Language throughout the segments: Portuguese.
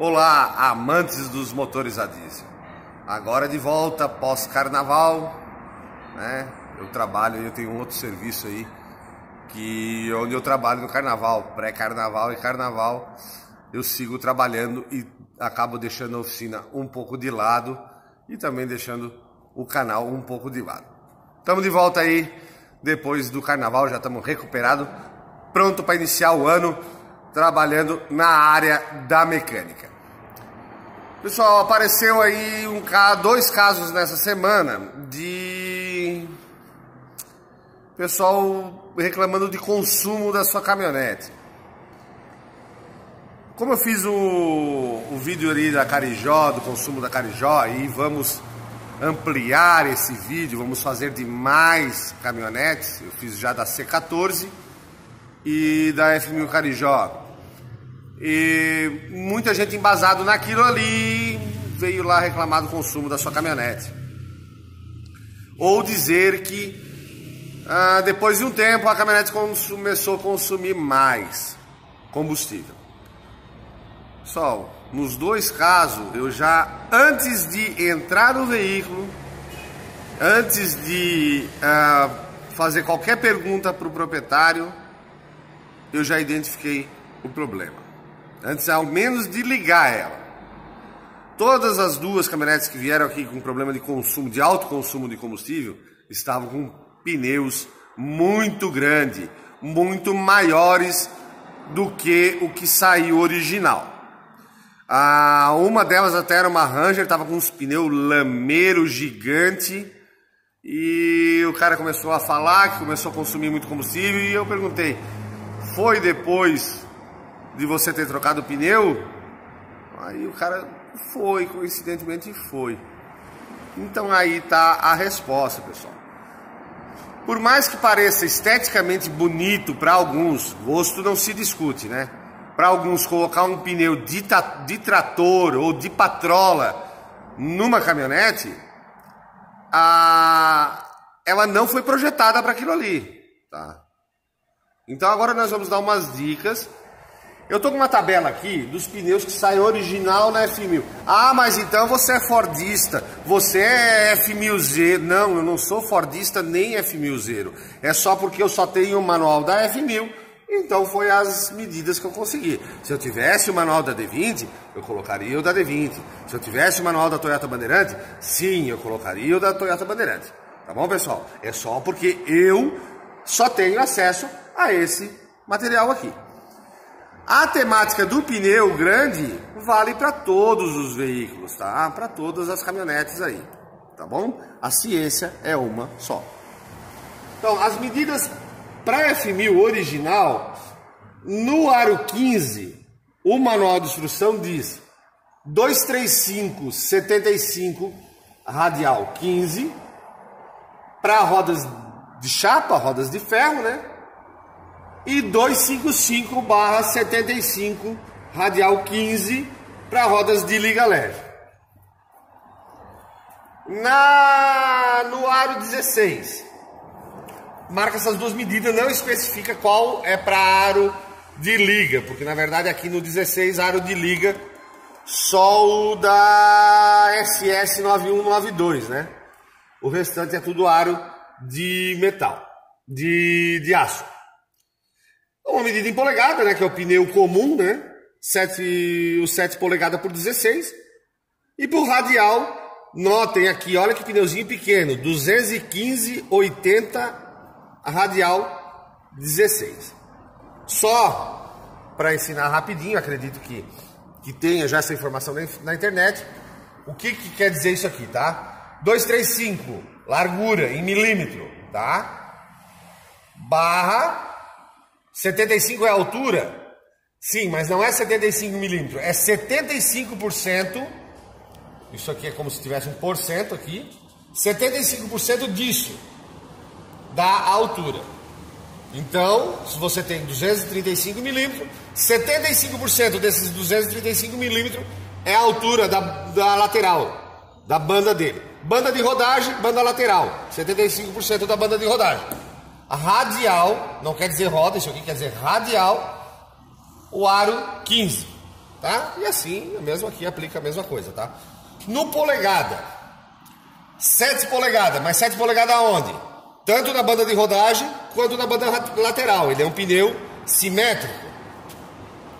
Olá, amantes dos motores a diesel. Agora de volta pós-carnaval, né? Eu tenho um outro serviço aí onde eu trabalho no carnaval, pré-carnaval e carnaval. Eu sigo trabalhando e acabo deixando a oficina um pouco de lado e também deixando o canal um pouco de lado. Estamos de volta aí depois do carnaval, já estamos recuperados, pronto para iniciar o ano trabalhando na área da mecânica. Pessoal, apareceu aí dois casos nessa semana de pessoal reclamando de consumo da sua caminhonete. Como eu fiz o vídeo ali da Carijó, do consumo da Carijó, e vamos ampliar esse vídeo, vamos fazer de mais caminhonetes. Eu fiz já da C14 e da F1000 Carijó. E muita gente embasado naquilo ali veio lá reclamar do consumo da sua caminhonete. Ou dizer que depois de um tempo a caminhonete começou a consumir mais combustível. Pessoal, nos dois casos, eu já, antes de entrar no veículo, antes de fazer qualquer pergunta para o proprietário, eu já identifiquei o problema. Antes, ao menos, de ligar ela. Todas as duas caminhonetes que vieram aqui com problema de consumo, de alto consumo de combustível, estavam com pneus muito grandes, muito maiores do que o que saiu original. Uma delas até era uma Ranger, estava com uns pneus lameiro gigante, e o cara começou a falar que começou a consumir muito combustível, e eu perguntei, foi depois de você ter trocado o pneu? Aí o cara foi, coincidentemente foi. Então aí tá a resposta, pessoal. Por mais que pareça esteticamente bonito para alguns, gosto não se discute, né? Para alguns, colocar um pneu de trator ou de patrola numa caminhonete, ela não foi projetada para aquilo ali, tá? Então agora nós vamos dar umas dicas. Eu tô com uma tabela aqui dos pneus que saem original na F1000. Ah, mas então você é fordista, você é F1000Z. Não, eu não sou fordista nem F1000Z. É só porque eu só tenho o manual da F1000, então foi as medidas que eu consegui. Se eu tivesse o manual da D20, eu colocaria o da D20. Se eu tivesse o manual da Toyota Bandeirante, sim, eu colocaria o da Toyota Bandeirante. Tá bom, pessoal? É só porque eu só tenho acesso a esse material aqui. A temática do pneu grande vale para todos os veículos, tá? Para todas as caminhonetes aí, tá bom? A ciência é uma só. Então, as medidas para F1000 original, no aro 15, o manual de instrução diz 235/75 radial 15 para rodas de chapa, rodas de ferro, né? E 255/75 radial 15 para rodas de liga leve. No aro 16, marca essas duas medidas, não especifica qual é para aro de liga, porque na verdade aqui no 16, aro de liga, só o da SS 9192, né? O restante é tudo aro de metal, de aço. Uma medida em polegada, né, que é o pneu comum, né, 7 polegadas por 16. E por radial, notem aqui, olha que pneuzinho pequeno, 215/80 radial 16. Só para ensinar rapidinho, acredito que tenha já essa informação na internet, o que quer dizer isso aqui, tá? 235, largura em milímetro, tá? Barra 75 é a altura? Sim, mas não é 75 milímetros, é 75%. Isso aqui é como se tivesse 1% aqui. 75% disso da altura. Então, se você tem 235 milímetros, 75% desses 235 milímetros é a altura da lateral, da banda dele. Banda de rodagem, banda lateral. 75% da banda de rodagem. A radial, não quer dizer roda, isso aqui quer dizer radial, o aro 15. tá? E assim, mesmo aqui aplica a mesma coisa, tá? No polegada, 7 polegadas, mas 7 polegadas aonde? Tanto na banda de rodagem quanto na banda lateral. Ele é um pneu simétrico.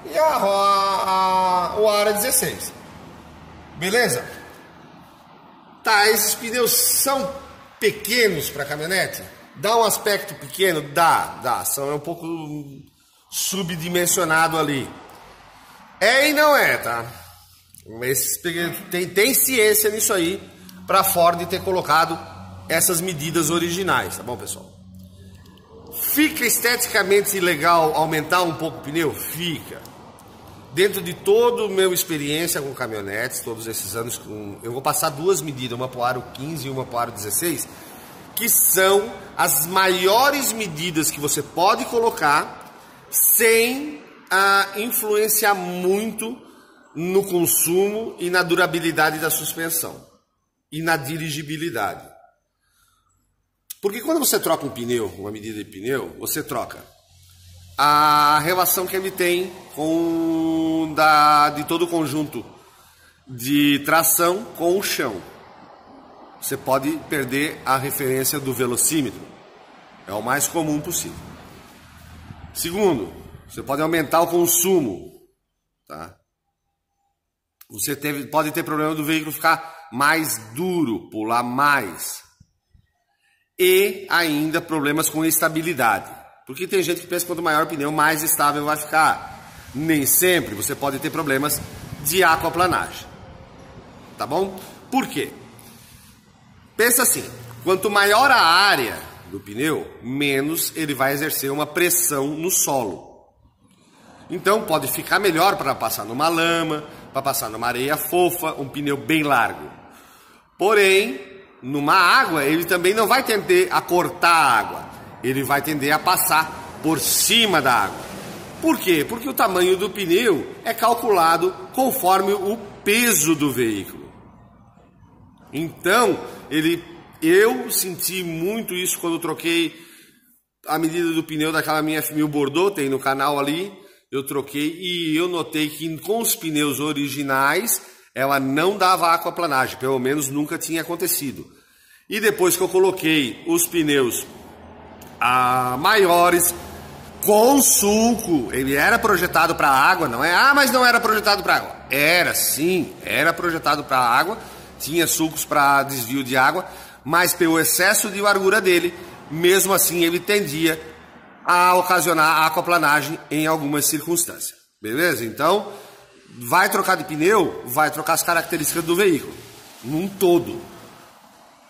E o aro é 16. Beleza? Tá, esses pneus são pequenos para caminhonete? Dá um aspecto pequeno? Dá. São um pouco subdimensionado ali. É e não é, tá? Tem ciência nisso aí para Ford ter colocado essas medidas originais, tá bom, pessoal? Fica esteticamente legal aumentar um pouco o pneu? Fica. Dentro de toda a minha experiência com caminhonetes, todos esses anos, eu vou passar 2 medidas, uma para o aro 15 e uma para o aro 16, que são as maiores medidas que você pode colocar sem influenciar muito no consumo e na durabilidade da suspensão e na dirigibilidade. Porque quando você troca um pneu, uma medida de pneu, você troca a relação que ele tem com de todo o conjunto de tração com o chão. Você pode perder a referência do velocímetro. É o mais comum possível. Segundo, você pode aumentar o consumo, tá? Você pode ter problema do veículo ficar mais duro, pular mais. E ainda problemas com estabilidade. Porque tem gente que pensa que quanto maior o pneu, mais estável vai ficar. Nem sempre você pode ter problemas de aquaplanagem. Tá bom? Por quê? Pensa assim, quanto maior a área do pneu, menos ele vai exercer uma pressão no solo. Então pode ficar melhor para passar numa lama, para passar numa areia fofa, um pneu bem largo. Porém, numa água, ele também não vai tender a cortar a água. Ele vai tender a passar por cima da água. Por quê? Porque o tamanho do pneu é calculado conforme o peso do veículo. Então, eu senti muito isso quando eu troquei a medida do pneu daquela minha F1000 Bordeaux, tem no canal ali, eu troquei e eu notei que com os pneus originais ela não dava aquaplanagem, pelo menos nunca tinha acontecido. E depois que eu coloquei os pneus maiores, com sulco, ele era projetado para água, não é? Mas não era projetado para água. Era sim, era projetado para água, tinha sulcos para desvio de água, mas pelo excesso de largura dele, mesmo assim ele tendia a ocasionar aquaplanagem em algumas circunstâncias. Beleza? Então, vai trocar de pneu, vai trocar as características do veículo, num todo.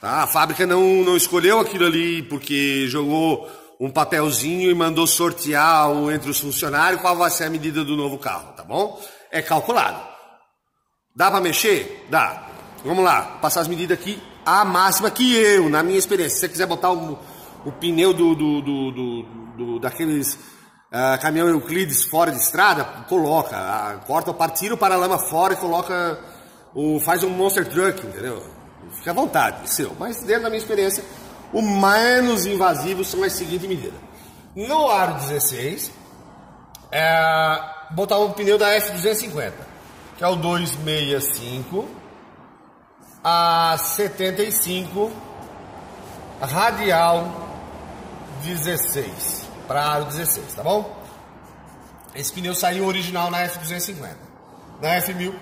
Tá? A fábrica não escolheu aquilo ali porque jogou um papelzinho e mandou sortear entre os funcionários qual vai ser a medida do novo carro, tá bom? É calculado. Dá para mexer? Dá. Vamos lá, passar as medidas aqui, a máxima que eu, na minha experiência. Se você quiser botar o pneu daqueles caminhão Euclides fora de estrada, coloca, tira o paralama fora e coloca, faz um monster truck, entendeu? Fica à vontade, seu. Mas dentro da minha experiência, o menos invasivo são as seguintes medidas. No aro 16, botar o pneu da F250, que é o 265 a 75 radial 16 para aro 16, tá bom? Esse pneu saiu original na F250. Na F1000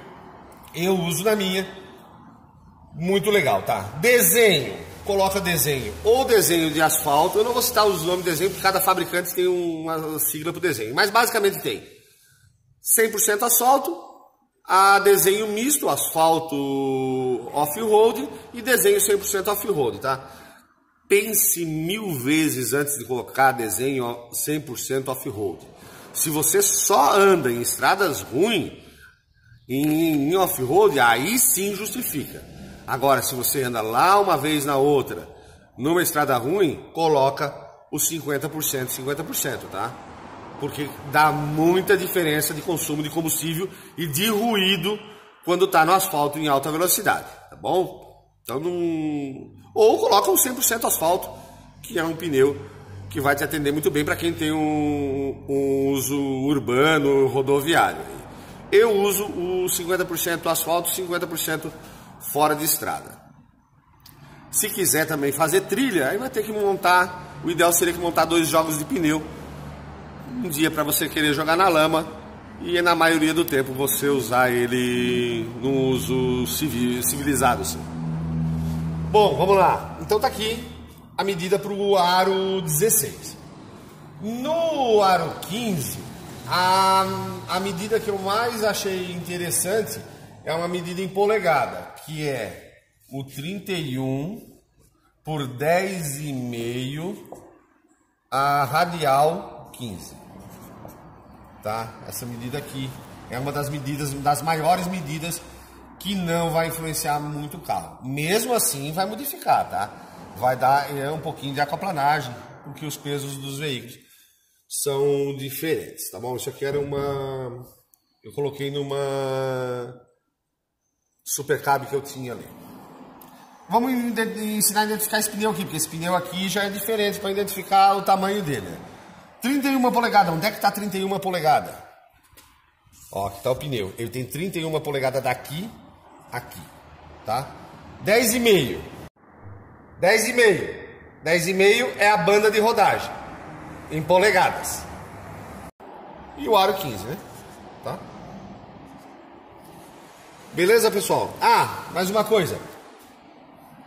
eu uso na minha. Muito legal, tá? Desenho, coloca desenho ou desenho de asfalto. Eu não vou citar os nomes de desenho porque cada fabricante tem uma sigla para o desenho, mas basicamente tem 100% asfalto, desenho misto, asfalto off-road e desenho 100% off-road, tá? Pense 1000 vezes antes de colocar desenho 100% off-road. Se você só anda em estradas ruins, em off-road, aí sim justifica. Agora, se você anda lá uma vez na outra, numa estrada ruim, coloca os 50%, 50%, tá? Porque dá muita diferença de consumo de combustível e de ruído quando tá no asfalto em alta velocidade, tá bom? Então, ou coloca um 100% asfalto, que é um pneu que vai te atender muito bem para quem tem um uso urbano, rodoviário. Eu uso o 50% asfalto, 50% fora de estrada. Se quiser também fazer trilha, aí vai ter que montar, o ideal seria que montar 2 jogos de pneu. Um dia para você querer jogar na lama e na maioria do tempo você usar ele no uso civilizado, assim. Bom, vamos lá. Então tá aqui a medida para o aro 16. No aro 15, a medida que eu mais achei interessante é uma medida em polegada, que é o 31 por 10,5 a radial 15. Tá? Essa medida aqui é uma das medidas, das maiores medidas que não vai influenciar muito o carro. Mesmo assim vai modificar, tá? Vai dar um pouquinho de aquaplanagem, porque os pesos dos veículos são diferentes, tá bom? Isso aqui era uma... eu coloquei numa Supercab que eu tinha ali. Vamos ensinar a identificar esse pneu aqui, porque esse pneu aqui já é diferente para identificar o tamanho dele. 31 polegadas, onde é que está 31 polegadas? Ó, aqui está o pneu. Ele tem 31 polegadas daqui, aqui, tá? 10,5. 10,5. 10,5 é a banda de rodagem, em polegadas. E o aro 15, né? Tá? Beleza, pessoal? Ah, mais uma coisa.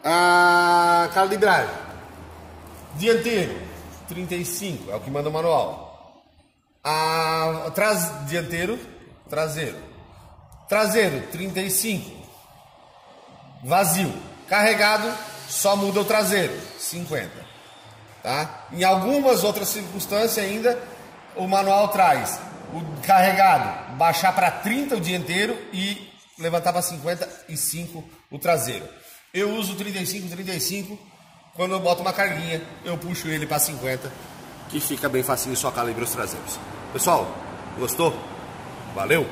A calibragem. Dianteiro, 35, é o que manda o manual. Dianteiro, traseiro. Traseiro, 35. Vazio. Carregado, só muda o traseiro, 50. Tá? Em algumas outras circunstâncias ainda, o manual traz o carregado baixar para 30 o dianteiro e levantar para 55 o traseiro. Eu uso 35, quando eu boto uma carguinha, eu puxo ele para 50, que fica bem facinho, só calibra os traseiros. Pessoal, gostou? Valeu!